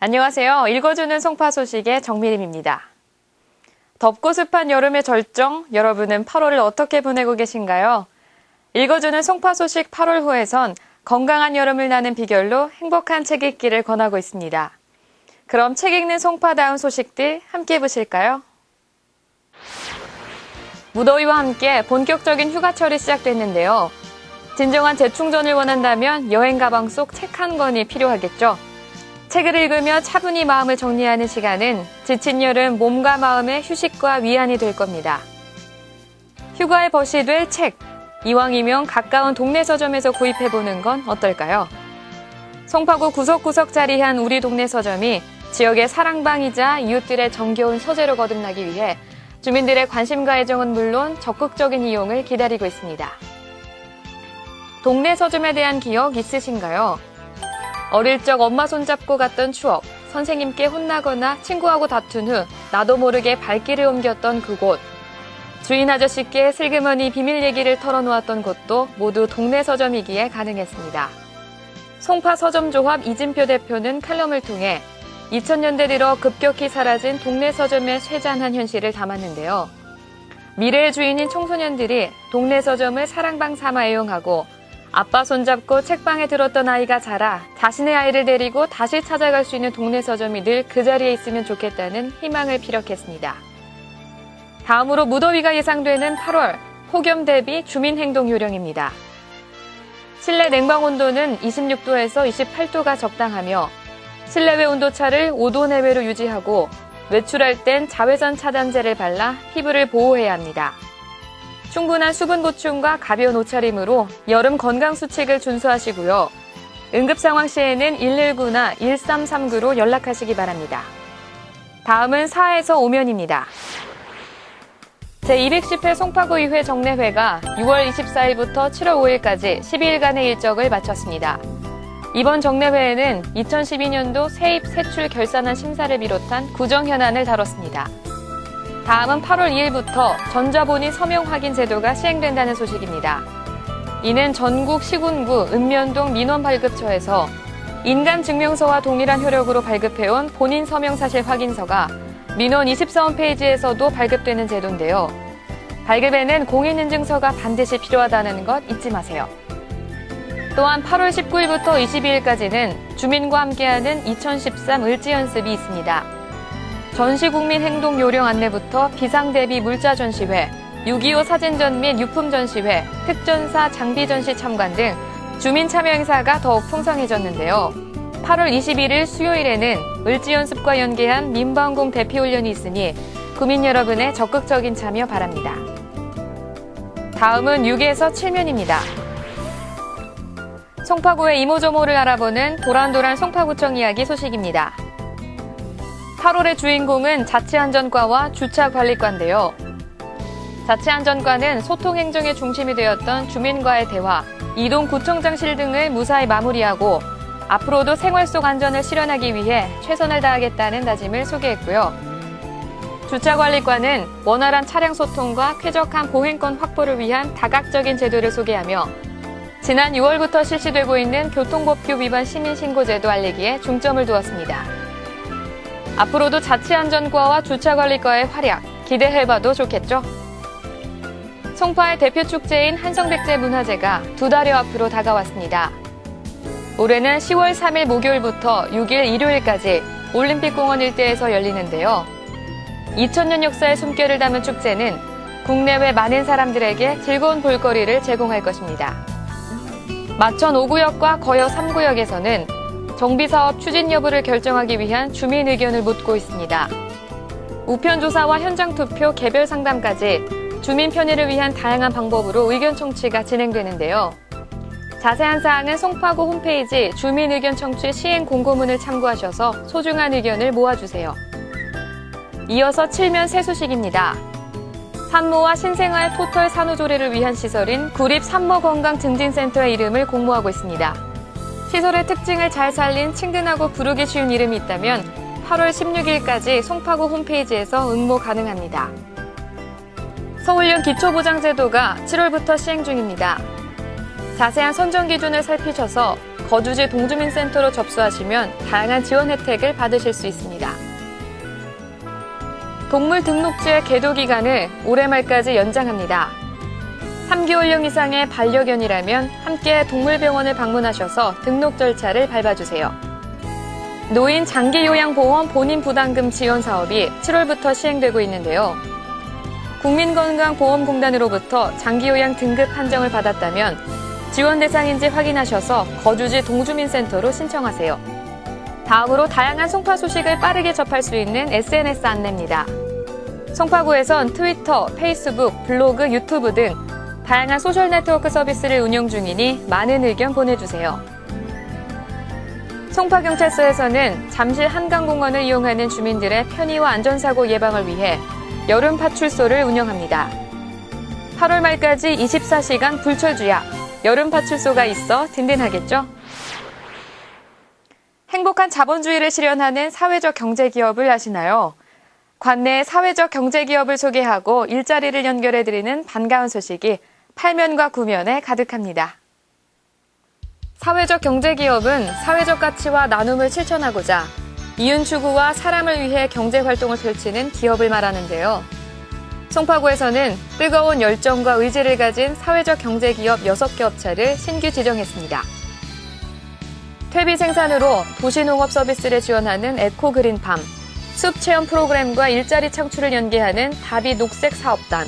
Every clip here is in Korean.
안녕하세요. 읽어주는 송파 소식의 정미림입니다. 덥고 습한 여름의 절정, 여러분은 8월을 어떻게 보내고 계신가요? 읽어주는 송파 소식 8월 호에선 건강한 여름을 나는 비결로 행복한 책 읽기를 권하고 있습니다. 그럼 책 읽는 송파다운 소식들 함께 보실까요? 무더위와 함께 본격적인 휴가철이 시작됐는데요. 진정한 재충전을 원한다면 여행 가방 속 책 한 권이 필요하겠죠. 책을 읽으며 차분히 마음을 정리하는 시간은 지친 여름 몸과 마음의 휴식과 위안이 될 겁니다. 휴가에 벗이 될 책, 이왕이면 가까운 동네 서점에서 구입해보는 건 어떨까요? 송파구 구석구석 자리한 우리 동네 서점이 지역의 사랑방이자 이웃들의 정겨운 서재로 거듭나기 위해 주민들의 관심과 애정은 물론 적극적인 이용을 기다리고 있습니다. 동네 서점에 대한 기억 있으신가요? 어릴 적 엄마 손잡고 갔던 추억, 선생님께 혼나거나 친구하고 다툰 후 나도 모르게 발길을 옮겼던 그곳, 주인 아저씨께 슬그머니 비밀 얘기를 털어놓았던 곳도 모두 동네 서점이기에 가능했습니다. 송파 서점조합 이진표 대표는 칼럼을 통해 2000년대 들어 급격히 사라진 동네 서점의 쇠잔한 현실을 담았는데요. 미래의 주인인 청소년들이 동네 서점을 사랑방 삼아 애용하고 아빠 손잡고 책방에 들었던 아이가 자라 자신의 아이를 데리고 다시 찾아갈 수 있는 동네 서점이 늘 그 자리에 있으면 좋겠다는 희망을 피력했습니다. 다음으로 무더위가 예상되는 8월, 폭염 대비 주민행동 요령입니다. 실내 냉방 온도는 26도에서 28도가 적당하며 실내외 온도차를 5도 내외로 유지하고 외출할 땐 자외선 차단제를 발라 피부를 보호해야 합니다. 충분한 수분 보충과 가벼운 옷차림으로 여름 건강 수칙을 준수하시고요. 응급 상황 시에는 119나 1339로 연락하시기 바랍니다. 다음은 4에서 5면입니다. 제210회 송파구의회 정례회가 6월 24일부터 7월 5일까지 12일간의 일정을 마쳤습니다. 이번 정례회에는 2012년도 세입 세출 결산안 심사를 비롯한 구정 현안을 다뤘습니다. 다음은 8월 2일부터 전자본인 서명 확인 제도가 시행된다는 소식입니다. 이는 전국 시군구 읍면동 민원발급처에서 인감증명서와 동일한 효력으로 발급해온 본인 서명 사실 확인서가 민원24 홈페이지에서도 발급되는 제도인데요. 발급에는 공인인증서가 반드시 필요하다는 것 잊지 마세요. 또한 8월 19일부터 22일까지는 주민과 함께하는 2013 을지연습이 있습니다. 전시국민행동 요령 안내부터 비상대비 물자 전시회, 6.25 사진전 및 유품 전시회, 특전사 장비 전시 참관 등 주민 참여 행사가 더욱 풍성해졌는데요. 8월 21일 수요일에는 을지연습과 연계한 민방공 대피훈련이 있으니 구민 여러분의 적극적인 참여 바랍니다. 다음은 6에서 7면입니다. 송파구의 이모저모를 알아보는 도란도란 송파구청 이야기 소식입니다. 8월의 주인공은 자치안전과와 주차관리과인데요. 자치안전과는 소통행정의 중심이 되었던 주민과의 대화, 이동구청장실 등을 무사히 마무리하고 앞으로도 생활 속 안전을 실현하기 위해 최선을 다하겠다는 다짐을 소개했고요. 주차관리과는 원활한 차량 소통과 쾌적한 보행권 확보를 위한 다각적인 제도를 소개하며 지난 6월부터 실시되고 있는 교통법규 위반 시민신고제도 알리기에 중점을 두었습니다. 앞으로도 자치안전과와 주차관리과의 활약 기대해봐도 좋겠죠? 송파의 대표 축제인 한성백제 문화제가 2달여 앞으로 다가왔습니다. 올해는 10월 3일 목요일부터 6일 일요일까지 올림픽공원 일대에서 열리는데요. 2000년 역사의 숨결을 담은 축제는 국내외 많은 사람들에게 즐거운 볼거리를 제공할 것입니다. 마천 5구역과 거여 3구역에서는 정비사업 추진 여부를 결정하기 위한 주민 의견을 묻고 있습니다. 우편조사와 현장투표, 개별 상담까지 주민 편의를 위한 다양한 방법으로 의견 청취가 진행되는데요. 자세한 사항은 송파구 홈페이지 주민 의견 청취 시행 공고문을 참고하셔서 소중한 의견을 모아주세요. 이어서 7면 새 소식입니다. 산모와 신생아 토털 산후조리를 위한 시설인 구립 산모건강증진센터의 이름을 공모하고 있습니다. 시설의 특징을 잘 살린 친근하고 부르기 쉬운 이름이 있다면 8월 16일까지 송파구 홈페이지에서 응모 가능합니다. 서울형 기초보장제도가 7월부터 시행 중입니다. 자세한 선정 기준을 살피셔서 거주지 동주민센터로 접수하시면 다양한 지원 혜택을 받으실 수 있습니다. 동물 등록제 계도 기간을 올해 말까지 연장합니다. 3개월령 이상의 반려견이라면 함께 동물병원을 방문하셔서 등록 절차를 밟아주세요. 노인 장기요양보험 본인 부담금 지원 사업이 7월부터 시행되고 있는데요. 국민건강보험공단으로부터 장기요양 등급 판정을 받았다면 지원 대상인지 확인하셔서 거주지 동주민센터로 신청하세요. 다음으로 다양한 송파 소식을 빠르게 접할 수 있는 SNS 안내입니다. 송파구에선 트위터, 페이스북, 블로그, 유튜브 등 다양한 소셜 네트워크 서비스를 운영 중이니 많은 의견 보내주세요. 송파경찰서에서는 잠실 한강공원을 이용하는 주민들의 편의와 안전사고 예방을 위해 여름 파출소를 운영합니다. 8월 말까지 24시간 불철주야 여름 파출소가 있어 든든하겠죠? 행복한 자본주의를 실현하는 사회적 경제기업을 아시나요? 관내의 사회적 경제기업을 소개하고 일자리를 연결해드리는 반가운 소식이 8면과 9면에 가득합니다. 사회적 경제기업은 사회적 가치와 나눔을 실천하고자 이윤 추구와 사람을 위해 경제활동을 펼치는 기업을 말하는데요. 송파구에서는 뜨거운 열정과 의지를 가진 사회적 경제기업 6개 업체를 신규 지정했습니다. 퇴비 생산으로 도시농업 서비스를 지원하는 에코그린팜, 숲체험 프로그램과 일자리 창출을 연계하는 다비 녹색사업단,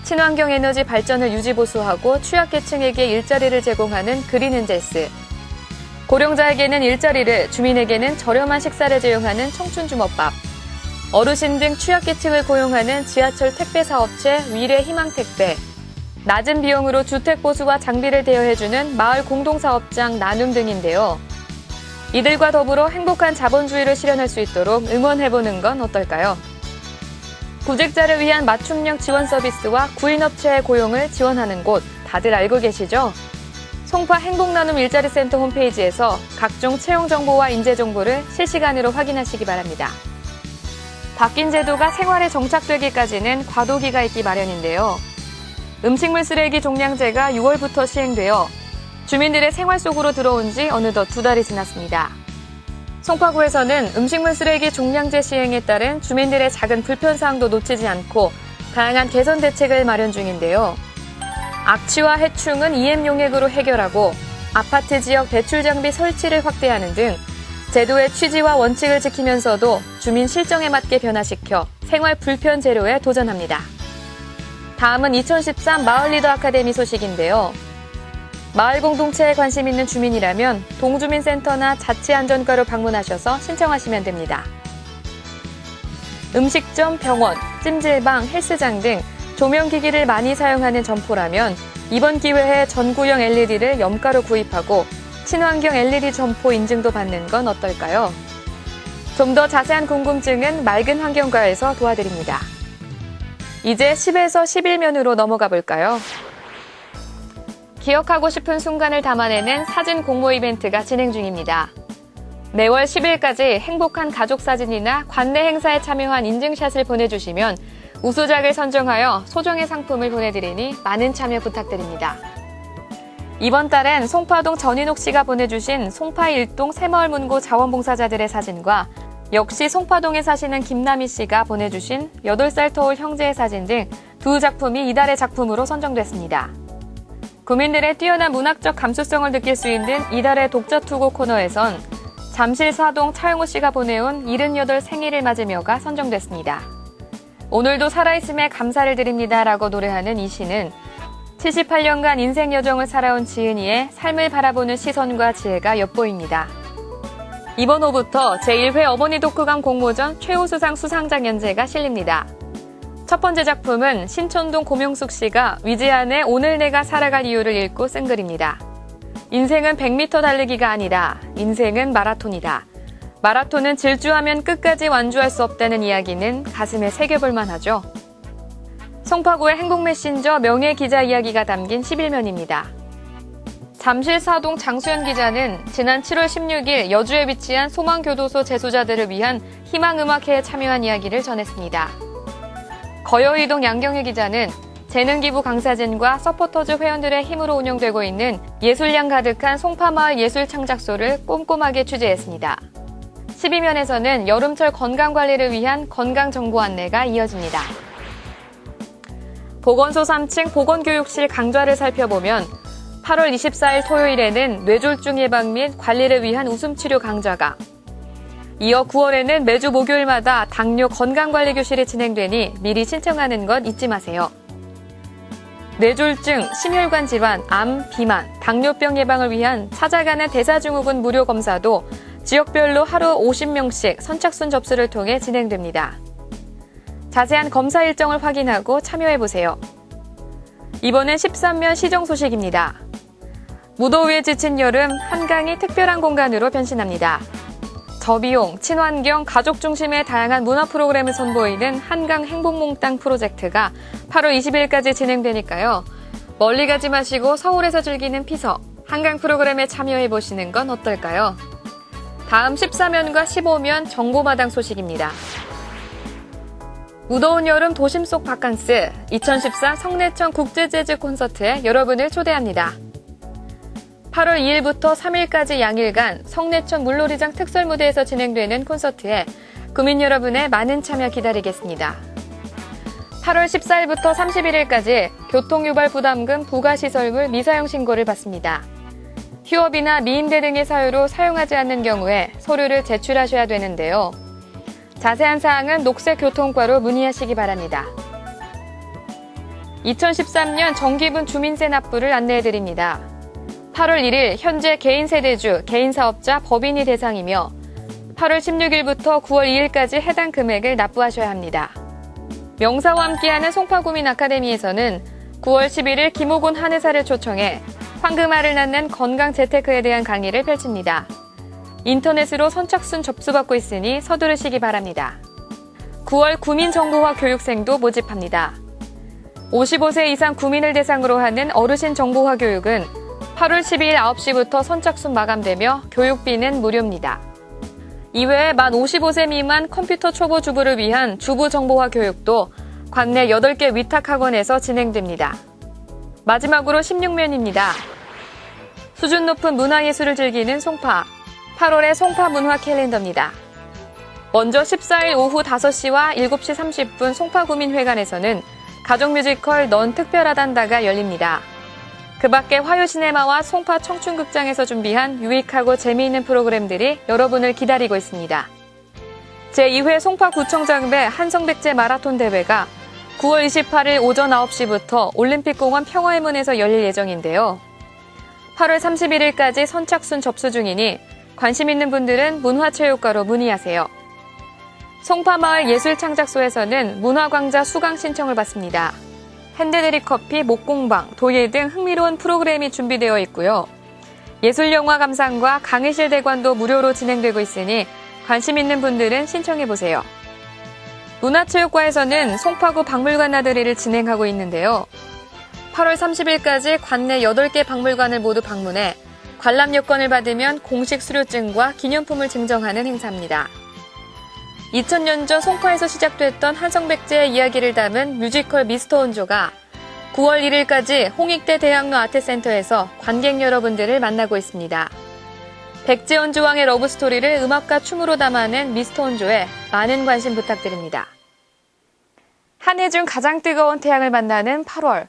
친환경 에너지 발전을 유지보수하고 취약계층에게 일자리를 제공하는 그린엔젤스, 고령자에게는 일자리를, 주민에게는 저렴한 식사를 제공하는 청춘주먹밥, 어르신 등 취약계층을 고용하는 지하철 택배사업체 위례희망택배, 낮은 비용으로 주택보수와 장비를 대여해주는 마을 공동사업장 나눔 등인데요. 이들과 더불어 행복한 자본주의를 실현할 수 있도록 응원해보는 건 어떨까요? 구직자를 위한 맞춤형 지원 서비스와 구인업체의 고용을 지원하는 곳 다들 알고 계시죠? 송파 행복나눔 일자리센터 홈페이지에서 각종 채용 정보와 인재 정보를 실시간으로 확인하시기 바랍니다. 바뀐 제도가 생활에 정착되기까지는 과도기가 있기 마련인데요. 음식물 쓰레기 종량제가 6월부터 시행되어 주민들의 생활 속으로 들어온 지 어느덧 2달이 지났습니다. 송파구에서는 음식물 쓰레기 종량제 시행에 따른 주민들의 작은 불편사항도 놓치지 않고 다양한 개선 대책을 마련 중인데요. 악취와 해충은 EM 용액으로 해결하고 아파트 지역 배출 장비 설치를 확대하는 등 제도의 취지와 원칙을 지키면서도 주민 실정에 맞게 변화시켜 생활 불편 제로에 도전합니다. 다음은 2013 마을 리더 아카데미 소식인데요. 마을 공동체에 관심 있는 주민이라면 동주민센터나 자치안전과로 방문하셔서 신청하시면 됩니다. 음식점, 병원, 찜질방, 헬스장 등 조명기기를 많이 사용하는 점포라면 이번 기회에 전구형 LED를 염가로 구입하고 친환경 LED 점포 인증도 받는 건 어떨까요? 좀 더 자세한 궁금증은 맑은 환경과에서 도와드립니다. 이제 10에서 11면으로 넘어가 볼까요? 기억하고 싶은 순간을 담아내는 사진 공모 이벤트가 진행 중입니다. 매월 10일까지 행복한 가족 사진이나 관내 행사에 참여한 인증샷을 보내주시면 우수작을 선정하여 소정의 상품을 보내드리니 많은 참여 부탁드립니다. 이번 달엔 송파동 전인옥 씨가 보내주신 송파 1동 새마을문고 자원봉사자들의 사진과 역시 송파동에 사시는 김남희 씨가 보내주신 8살 터울 형제의 사진 등 2작품이 이달의 작품으로 선정됐습니다. 구민들의 뛰어난 문학적 감수성을 느낄 수 있는 이달의 독자투고 코너에선 잠실 사동 차영호 씨가 보내온 78 생일을 맞으며가 선정됐습니다. 오늘도 살아있음에 감사를 드립니다 라고 노래하는 이 시는 78년간 인생 여정을 살아온 지은이의 삶을 바라보는 시선과 지혜가 엿보입니다. 이번 호부터 제1회 어머니 독후감 공모전 최우수상 수상작 연재가 실립니다. 첫 번째 작품은 신촌동 고명숙 씨가 위지안의 오늘 내가 살아갈 이유를 읽고 쓴 글입니다. 인생은 100m 달리기가 아니다. 인생은 마라톤이다. 마라톤은 질주하면 끝까지 완주할 수 없다는 이야기는 가슴에 새겨볼만 하죠. 송파구의 행복 메신저 명예 기자 이야기가 담긴 11면입니다. 잠실 사동 장수연 기자는 지난 7월 16일 여주에 위치한 소망교도소 재소자들을 위한 희망음악회에 참여한 이야기를 전했습니다. 거여이동 양경희 기자는 재능기부 강사진과 서포터즈 회원들의 힘으로 운영되고 있는 예술량 가득한 송파마을 예술창작소를 꼼꼼하게 취재했습니다. 12면에서는 여름철 건강관리를 위한 건강정보 안내가 이어집니다. 보건소 3층 보건교육실 강좌를 살펴보면 8월 24일 토요일에는 뇌졸중 예방 및 관리를 위한 웃음치료 강좌가, 이어 9월에는 매주 목요일마다 당뇨 건강관리 교실이 진행되니 미리 신청하는 것 잊지 마세요. 뇌졸중, 심혈관 질환, 암, 비만, 당뇨병 예방을 위한 찾아가는 대사증후군 무료 검사도 지역별로 하루 50명씩 선착순 접수를 통해 진행됩니다. 자세한 검사 일정을 확인하고 참여해보세요. 이번엔 13면 시정 소식입니다. 무더위에 지친 여름, 한강이 특별한 공간으로 변신합니다. 저비용, 친환경, 가족 중심의 다양한 문화 프로그램을 선보이는 한강 행복몽땅 프로젝트가 8월 20일까지 진행되니까요. 멀리 가지 마시고 서울에서 즐기는 피서, 한강 프로그램에 참여해보시는 건 어떨까요? 다음 14면과 15면 정보마당 소식입니다. 무더운 여름 도심 속 바캉스, 2014 성내천 국제재즈 콘서트에 여러분을 초대합니다. 8월 2일부터 3일까지 양일간 성내천 물놀이장 특설무대에서 진행되는 콘서트에 구민 여러분의 많은 참여 기다리겠습니다. 8월 14일부터 31일까지 교통유발 부담금 부가시설물 미사용 신고를 받습니다. 휴업이나 미임대 등의 사유로 사용하지 않는 경우에 서류를 제출하셔야 되는데요. 자세한 사항은 녹색교통과로 문의하시기 바랍니다. 2013년 정기분 주민세 납부를 안내해드립니다. 8월 1일 현재 개인세대주, 개인사업자, 법인이 대상이며 8월 16일부터 9월 2일까지 해당 금액을 납부하셔야 합니다. 명사와 함께하는 송파구민 아카데미에서는 9월 11일 김호곤 한의사를 초청해 황금알을 낳는 건강 재테크에 대한 강의를 펼칩니다. 인터넷으로 선착순 접수받고 있으니 서두르시기 바랍니다. 9월 구민정보화 교육생도 모집합니다. 55세 이상 구민을 대상으로 하는 어르신 정보화 교육은 8월 12일 9시부터 선착순 마감되며 교육비는 무료입니다. 이외에 만 55세 미만 컴퓨터 초보 주부를 위한 주부 정보화 교육도 관내 8개 위탁학원에서 진행됩니다. 마지막으로 16면입니다. 수준 높은 문화예술을 즐기는 송파, 8월의 송파 문화 캘린더입니다. 먼저 14일 오후 5시와 7시 30분 송파구민회관에서는 가족뮤지컬 넌 특별하단다가 열립니다. 그 밖에 화요시네마와 송파 청춘극장에서 준비한 유익하고 재미있는 프로그램들이 여러분을 기다리고 있습니다. 제2회 송파구청장배 한성백제 마라톤 대회가 9월 28일 오전 9시부터 올림픽공원 평화의문에서 열릴 예정인데요. 8월 31일까지 선착순 접수 중이니 관심 있는 분들은 문화체육과로 문의하세요. 송파마을 예술창작소에서는 문화광자 수강 신청을 받습니다. 핸드드립커피, 목공방, 도예 등 흥미로운 프로그램이 준비되어 있고요. 예술영화 감상과 강의실 대관도 무료로 진행되고 있으니 관심 있는 분들은 신청해보세요. 문화체육과에서는 송파구 박물관 나들이를 진행하고 있는데요. 8월 30일까지 관내 8개 박물관을 모두 방문해 관람 여건을 받으면 공식 수료증과 기념품을 증정하는 행사입니다. 2000년 전 송파에서 시작됐던 한성백제의 이야기를 담은 뮤지컬 미스터 원조가 9월 1일까지 홍익대 대학로 아트센터에서 관객 여러분들을 만나고 있습니다. 백제 원조왕의 러브스토리를 음악과 춤으로 담아낸 미스터 원조에 많은 관심 부탁드립니다. 한 해 중 가장 뜨거운 태양을 만나는 8월.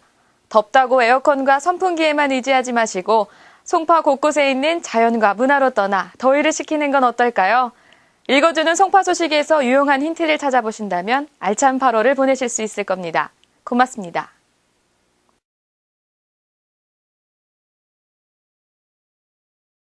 덥다고 에어컨과 선풍기에만 의지하지 마시고 송파 곳곳에 있는 자연과 문화로 떠나 더위를 식히는 건 어떨까요? 읽어주는 송파 소식에서 유용한 힌트를 찾아보신다면 알찬 8월을 보내실 수 있을 겁니다. 고맙습니다.